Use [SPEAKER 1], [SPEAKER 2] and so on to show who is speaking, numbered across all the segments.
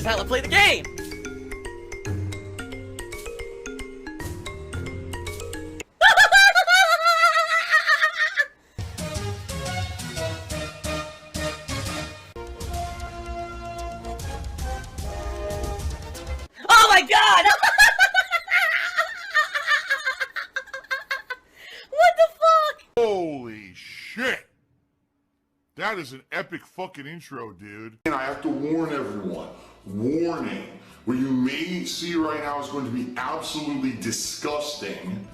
[SPEAKER 1] is how I play the game! Oh my god! What the fuck?
[SPEAKER 2] Holy shit! That is an epic fucking intro, dude. And I have to warn everyone. Warning. What you may see right now is going to be absolutely disgusting.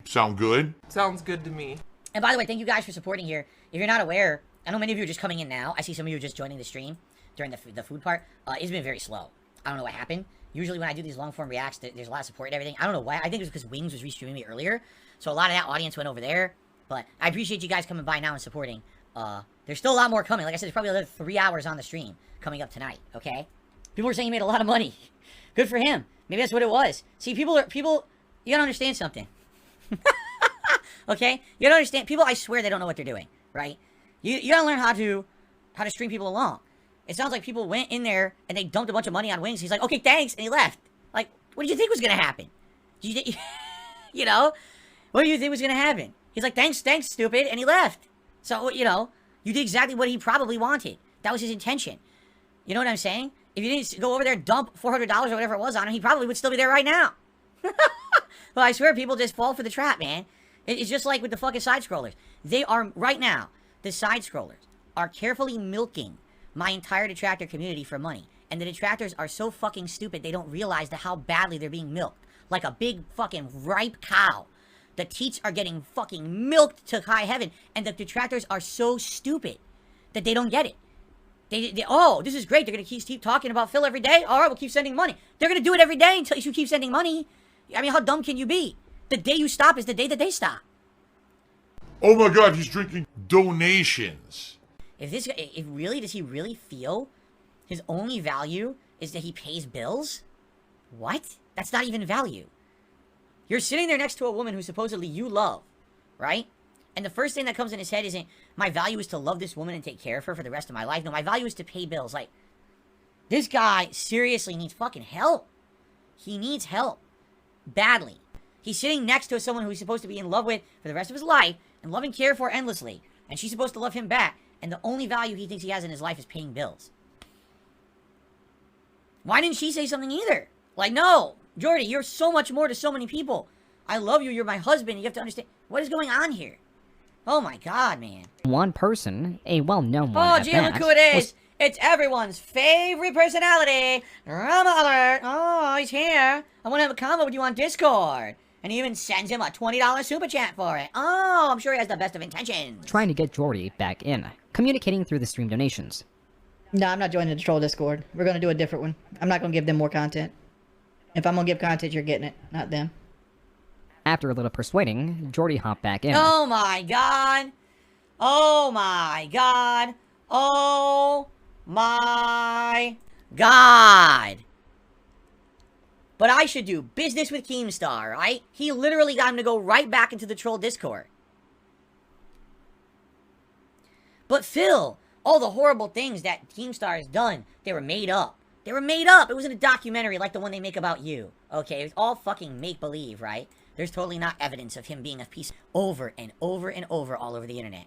[SPEAKER 2] Sound good?
[SPEAKER 3] Sounds good to me.
[SPEAKER 1] And by the way, thank you guys for supporting here. If you're not aware, I know many of you are just coming in now. I see some of you are just joining the stream during the food part. It's been very slow. I don't know what happened. Usually when I do these long form reacts, there's a lot of support and everything. I don't know why. I think it was because Wings was restreaming me earlier. So a lot of that audience went over there. But I appreciate you guys coming by now and supporting. There's still a lot more coming. Like I said, there's probably another 3 hours on the stream coming up tonight, okay? People were saying he made a lot of money. Good for him. Maybe that's what it was. See, people, you gotta understand something. Okay? You gotta understand, people, I swear they don't know what they're doing, right? You gotta learn how to string people along. It sounds like people went in there and they dumped a bunch of money on Wings. He's like, okay, thanks, and he left. Like, what did you think was gonna happen? You know? What do you think was gonna happen? He's like, thanks, stupid, and he left. So, you know, you did exactly what he probably wanted. That was his intention. You know what I'm saying? If you didn't go over there and dump $400 or whatever it was on him, he probably would still be there right now. Well, I swear, people just fall for the trap, man. It's just like with the fucking side-scrollers. They are, right now, the side-scrollers are carefully milking my entire detractor community for money. And the detractors are so fucking stupid, they don't realize how badly they're being milked. Like a big fucking ripe cow. The teats are getting fucking milked to high heaven. And the detractors are so stupid that they don't get it. They oh, this is great. They're going to keep talking about Phil every day. All right, we'll keep sending money. They're going to do it every day until you keep sending money. I mean, how dumb can you be? The day you stop is the day that they stop.
[SPEAKER 2] Oh my god, he's drinking donations.
[SPEAKER 1] If does he really feel his only value is that he pays bills? What? That's not even value. You're sitting there next to a woman who supposedly you love, right? And the first thing that comes in his head isn't, my value is to love this woman and take care of her for the rest of my life. No, my value is to pay bills. Like, this guy seriously needs fucking help. He needs help. Badly. He's sitting next to someone who he's supposed to be in love with for the rest of his life and love and care for endlessly. And she's supposed to love him back. And the only value he thinks he has in his life is paying bills. Why didn't she say something either? Like, no, Jordy, you're so much more to so many people. I love you, you're my husband, you have to understand. What is going on here? Oh my god, man.
[SPEAKER 4] One person, a well-known one.
[SPEAKER 1] Oh, gee, look who it is. It's everyone's favorite personality. Drama alert. Oh, he's here. I want to have a convo with you on Discord. And he even sends him a $20 super chat for it. Oh, I'm sure he has the best of intentions.
[SPEAKER 4] Trying to get Jordy back in, communicating through the stream donations.
[SPEAKER 5] No, I'm not joining the troll Discord. We're going to do a different one. I'm not going to give them more content. If I'm going to give content, you're getting it, not them.
[SPEAKER 4] After a little persuading, Jordy hopped back in.
[SPEAKER 1] Oh my god. Oh my god. Oh my god. But I should do business with Keemstar, right? He literally got him to go right back into the troll Discord. But Phil, all the horrible things that Keemstar has done, they were made up. They were made up. It wasn't a documentary like the one they make about you. Okay, it was all fucking make-believe, right? There's totally not evidence of him being a piece over and over and over all over the internet.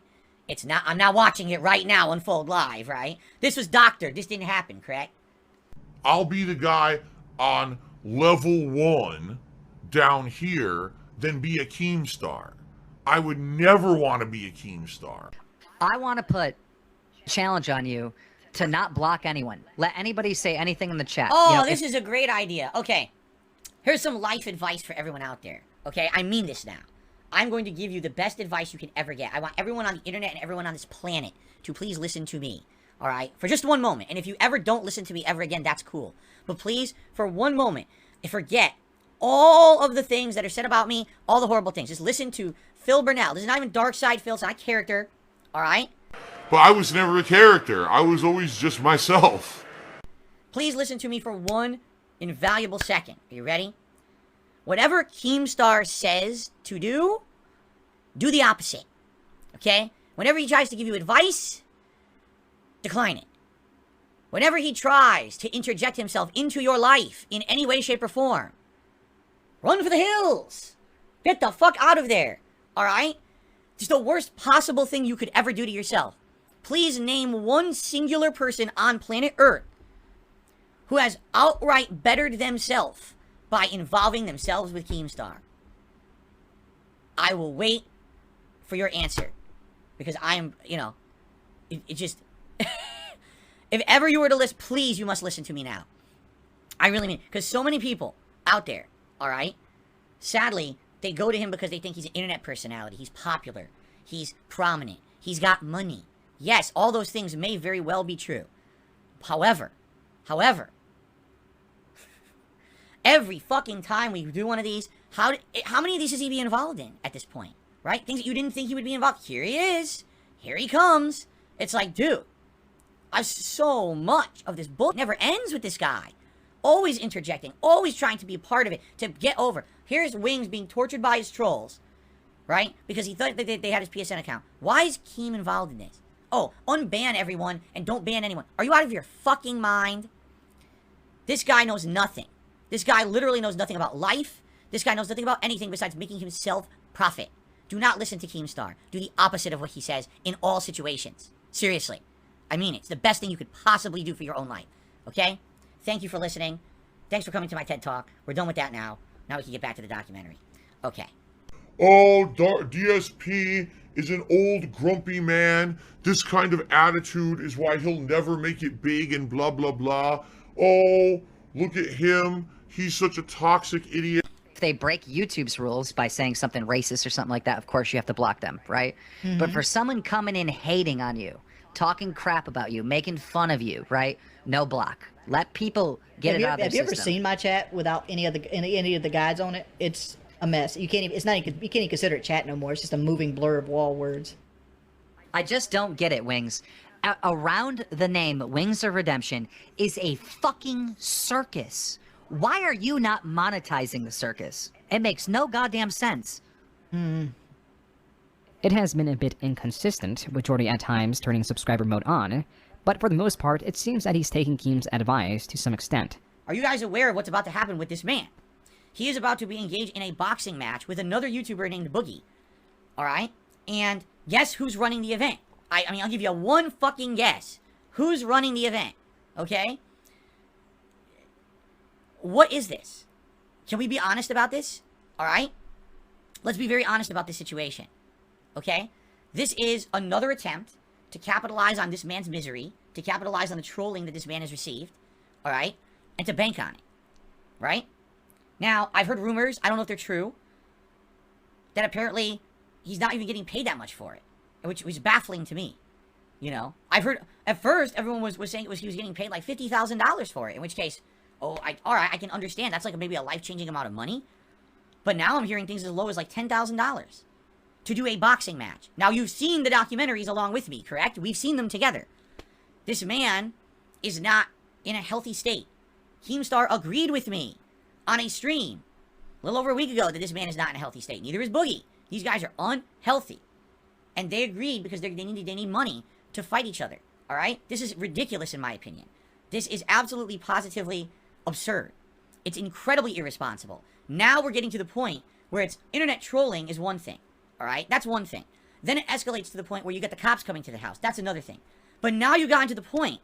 [SPEAKER 1] It's not, I'm not watching it right now unfold live, right? This was doctored. This didn't happen, correct?
[SPEAKER 2] I'll be the guy on level 1 down here than be a Keemstar. I would never want to be a Keemstar.
[SPEAKER 6] I want to put a challenge on you to not block anyone. Let anybody say anything in the chat.
[SPEAKER 1] Oh,
[SPEAKER 6] you know,
[SPEAKER 1] this is a great idea. Okay. Here's some life advice for everyone out there. Okay, I mean this now. I'm going to give you the best advice you can ever get. I want everyone on the internet and everyone on this planet to please listen to me. Alright? For just one moment. And if you ever don't listen to me ever again, that's cool. But please, for one moment, forget all of the things that are said about me, all the horrible things. Just listen to Phil Burnell. This is not even Dark Side Phil, it's not a character. Alright?
[SPEAKER 2] But I was never a character. I was always just myself.
[SPEAKER 1] Please listen to me for one invaluable second. Are you ready? Whatever Keemstar says to do the opposite. Okay? Whenever he tries to give you advice, decline it. Whenever he tries to interject himself into your life in any way, shape, or form, run for the hills. Get the fuck out of there. Alright? It's the worst possible thing you could ever do to yourself. Please name one singular person on planet Earth who has outright bettered themselves by involving themselves with Keemstar. I will wait for your answer. Because I am, you know, it just... If ever you were to list, please, you must listen to me now. I really mean, because so many people out there, alright, sadly, they go to him because they think he's an internet personality. He's popular. He's prominent. He's got money. Yes, all those things may very well be true. However, every fucking time we do one of these, how many of these is he be involved in at this point? Right? Things that you didn't think he would be involved. Here he is. Here he comes. It's like, dude, I've so much of this book never ends with this guy. Always interjecting. Always trying to be a part of it. To get over. Here's Wings being tortured by his trolls. Right? Because he thought that they had his PSN account. Why is Keem involved in this? Oh, unban everyone and don't ban anyone. Are you out of your fucking mind? This guy knows nothing. This guy literally knows nothing about life. This guy knows nothing about anything besides making himself profit. Do not listen to Keemstar. Do the opposite of what he says in all situations. Seriously. I mean it. It's the best thing you could possibly do for your own life. Okay? Thank you for listening. Thanks for coming to my TED Talk. We're done with that now. Now we can get back to the documentary. Okay.
[SPEAKER 2] Oh, DSP is an old grumpy man. This kind of attitude is why he'll never make it big and blah, blah, blah. Oh, look at him. He's such a toxic idiot.
[SPEAKER 6] If they break YouTube's rules by saying something racist or something like that, of course you have to block them, right? But for someone coming in hating on you, talking crap about you, making fun of you, right? No block. Let people get it out of their
[SPEAKER 5] system. Have you ever
[SPEAKER 6] system.
[SPEAKER 5] seen my chat without any of the guides on it? It's a mess. You can't even. It's not. You can't even consider it chat no more. It's just a moving blur of wall words.
[SPEAKER 6] I just don't get it, Wings. Around the name Wings of Redemption is a fucking circus. Why are you not monetizing the circus? It makes no goddamn sense.
[SPEAKER 4] It has been a bit inconsistent, with Jordy at times turning subscriber mode on, but for the most part, it seems that he's taking Keem's advice to some extent.
[SPEAKER 1] Are you guys aware of what's about to happen with this man? He is about to be engaged in a boxing match with another YouTuber named Boogie. Alright? And guess who's running the event? I mean, I'll give you one fucking guess. Who's running the event? Okay? What is this? Can we be honest about this? Alright? Let's be very honest about this situation. Okay? This is another attempt to capitalize on this man's misery, to capitalize on the trolling that this man has received, alright? And to bank on it. Right? Now, I've heard rumors, I don't know if they're true, that apparently he's not even getting paid that much for it. Which was baffling to me. You know? I've heard, at first, everyone was saying he was getting paid like $50,000 for it. In which case, alright, I can understand. That's like maybe a life-changing amount of money. But now I'm hearing things as low as like $10,000 to do a boxing match. Now, you've seen the documentaries along with me, correct? We've seen them together. This man is not in a healthy state. Keemstar agreed with me on a stream a little over a week ago that this man is not in a healthy state. Neither is Boogie. These guys are unhealthy. And they agreed because they need money to fight each other. Alright? This is ridiculous in my opinion. This is absolutely positively absurd. It's incredibly irresponsible. Now we're getting to the point where it's internet trolling is one thing. Alright? That's one thing. Then it escalates to the point where you get the cops coming to the house. That's another thing. But now you've gotten to the point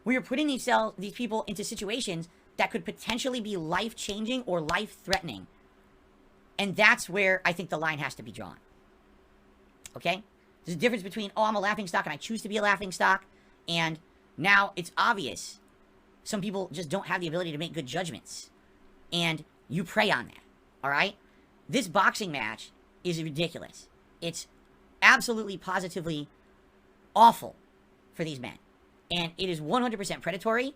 [SPEAKER 1] where you're putting these people into situations that could potentially be life-changing or life-threatening. And that's where I think the line has to be drawn. Okay? There's a difference between, oh, I'm a laughingstock and I choose to be a laughingstock, and now it's obvious some people just don't have the ability to make good judgments. And you prey on that. Alright? This boxing match is ridiculous. It's absolutely, positively awful for these men. And it is 100% predatory.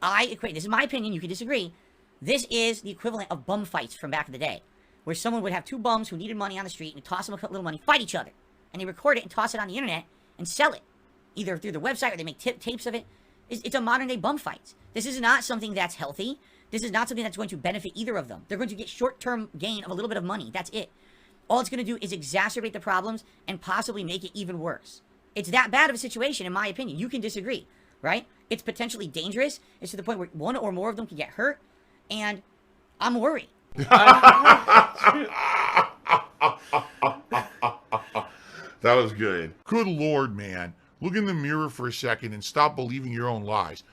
[SPEAKER 1] This is my opinion, you can disagree. This is the equivalent of bum fights from back in the day, where someone would have two bums who needed money on the street and toss them a little money, fight each other. And they record it and toss it on the internet and sell it. Either through the website or they make tapes of it. It's a modern day bum fight. This is not something that's healthy. This is not something that's going to benefit either of them. They're going to get short-term gain of a little bit of money. That's it. All it's going to do is exacerbate the problems and possibly make it even worse. It's that bad of a situation, in my opinion. You can disagree, right? It's potentially dangerous. It's to the point where one or more of them can get hurt, and I'm worried.
[SPEAKER 2] That was good. Good Lord, man. Look in the mirror for a second and stop believing your own lies.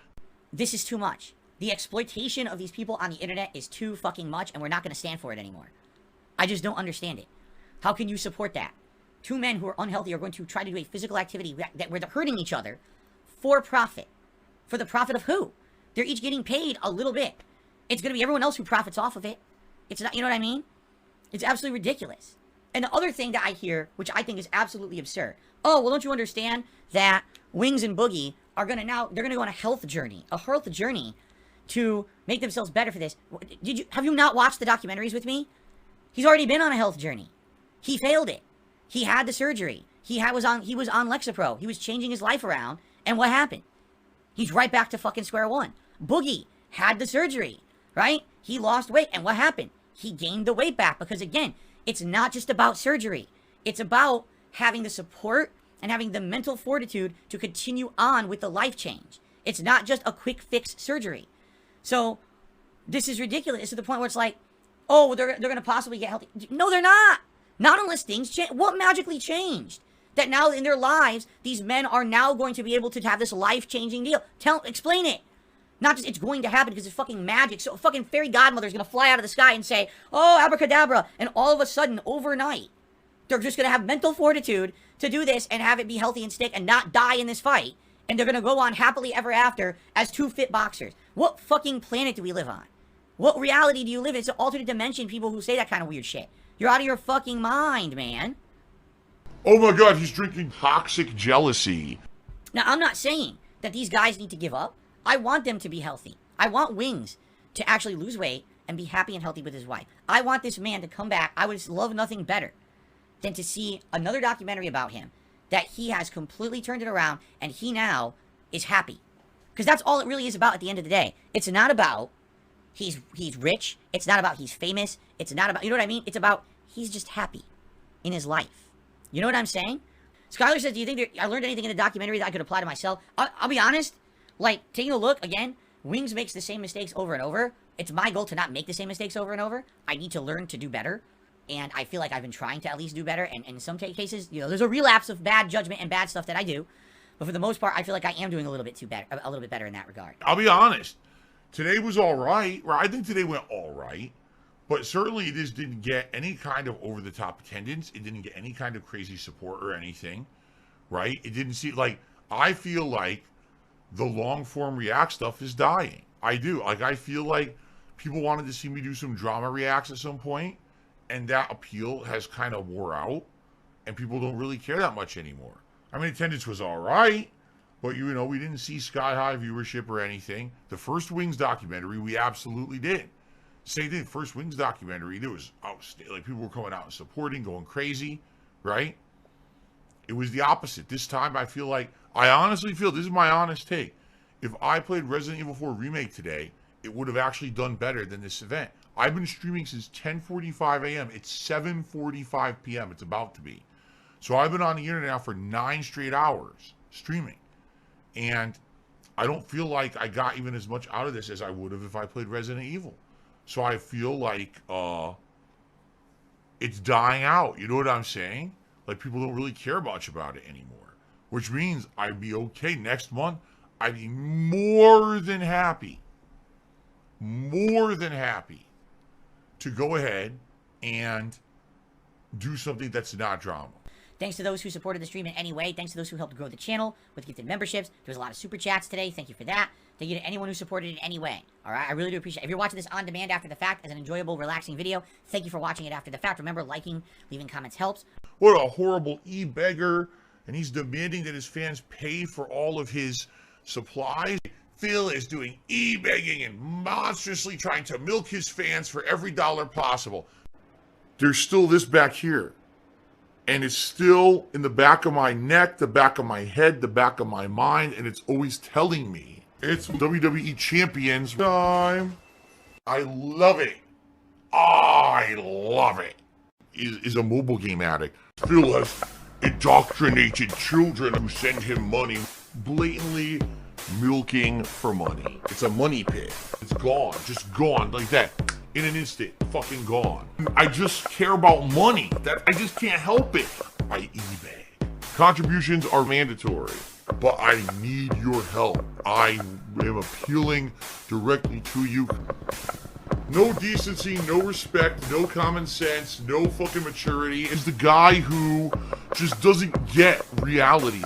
[SPEAKER 1] This is too much. The exploitation of these people on the internet is too fucking much, and we're not going to stand for it anymore. I just don't understand it. How can you support that? Two men who are unhealthy are going to try to do a physical activity where they're hurting each other for profit. For the profit of who? They're each getting paid a little bit. It's going to be everyone else who profits off of it. It's not, you know what I mean? It's absolutely ridiculous. And the other thing that I hear, which I think is absolutely absurd. Oh, well, don't you understand that Wings and Boogie are going to now, they're going to go on a health journey to make themselves better for this. Have you not watched the documentaries with me? He's already been on a health journey. He failed it. He had the surgery. He was on Lexapro. He was changing his life around. And what happened? He's right back to fucking square one. Boogie had the surgery, right? He lost weight. And what happened? He gained the weight back because, again, it's not just about surgery. It's about having the support and having the mental fortitude to continue on with the life change. It's not just a quick fix surgery. So this is ridiculous. It's to the point where it's like, oh, well, they're going to possibly get healthy. No, they're not. Not unless things change. What magically changed? That now in their lives, these men are now going to be able to have this life-changing deal. Explain it. Not just it's going to happen because it's fucking magic. So a fucking fairy godmother is going to fly out of the sky and say, oh, abracadabra. And all of a sudden, overnight, they're just going to have mental fortitude to do this and have it be healthy and stick and not die in this fight. And they're going to go on happily ever after as two fit boxers. What fucking planet do we live on? What reality do you live in? It's an alternate dimension, people who say that kind of weird shit. You're out of your fucking mind, man.
[SPEAKER 2] Oh my God, he's drinking toxic jealousy.
[SPEAKER 1] Now, I'm not saying that these guys need to give up. I want them to be healthy. I want Wings to actually lose weight and be happy and healthy with his wife. I want this man to come back. I would love nothing better than to see another documentary about him, that he has completely turned it around and he now is happy. Because that's all it really is about at the end of the day. It's not about he's rich. It's not about he's famous. It's not about, you know what I mean? It's about he's just happy in his life. You know what I'm saying? Skylar says, do you think I learned anything in the documentary that I could apply to myself? I'll be honest. Like, taking a look, again, Wings makes the same mistakes over and over. It's my goal to not make the same mistakes over and over. I need to learn to do better. And I feel like I've been trying to at least do better. And in some cases, you know, there's a relapse of bad judgment and bad stuff that I do. But for the most part, I feel like I am doing a little bit better in that regard.
[SPEAKER 2] I'll be honest. Today was all right. I think today went all right. But certainly it just didn't get any kind of over-the-top attendance. It didn't get any kind of crazy support or anything, right? It didn't seem like, I feel like the long-form react stuff is dying. I do. Like, I feel like people wanted to see me do some drama reacts at some point, and that appeal has kind of wore out, and people don't really care that much anymore. I mean, attendance was all right, but, you know, we didn't see sky-high viewership or anything. The first Wings documentary, we absolutely did. Same thing, first Wings documentary, there was outstanding. Like, people were coming out and supporting, going crazy, right? It was the opposite. This time, I honestly feel, this is my honest take, if I played Resident Evil 4 Remake today, it would have actually done better than this event. I've been streaming since 10:45 a.m. It's 7:45 p.m. It's about to be. So I've been on the internet now for 9 straight hours streaming. And I don't feel like I got even as much out of this as I would have if I played Resident Evil. So I feel like it's dying out. You know what I'm saying? Like, people don't really care much about it anymore. Which means I'd be okay next month. I'd be more than happy to go ahead and do something that's not drama.
[SPEAKER 1] Thanks to those who supported the stream in any way. Thanks to those who helped grow the channel with gifted memberships. There was a lot of super chats today. Thank you for that. Thank you to anyone who supported in any way. All right, I really do appreciate it. If you're watching this on demand after the fact as an enjoyable, relaxing video, thank you for watching it after the fact. Remember, liking, leaving comments helps.
[SPEAKER 2] What a horrible e-beggar. And he's demanding that his fans pay for all of his supplies. Phil is doing e-begging and monstrously trying to milk his fans for every dollar possible. There's still this back here. And it's still in the back of my neck, the back of my head, the back of my mind, and it's always telling me it's WWE Champions time. I love it. I love it. Is a mobile game addict. Phil has indoctrinated children who send him money, blatantly milking for money. It's a money pit. It's gone, just gone like that. In an instant, fucking gone. I just care about money. That I just can't help it. By eBay. Contributions are mandatory, but I need your help. I am appealing directly to you. No decency, no respect, no common sense, no fucking maturity. Is the guy who just doesn't get reality.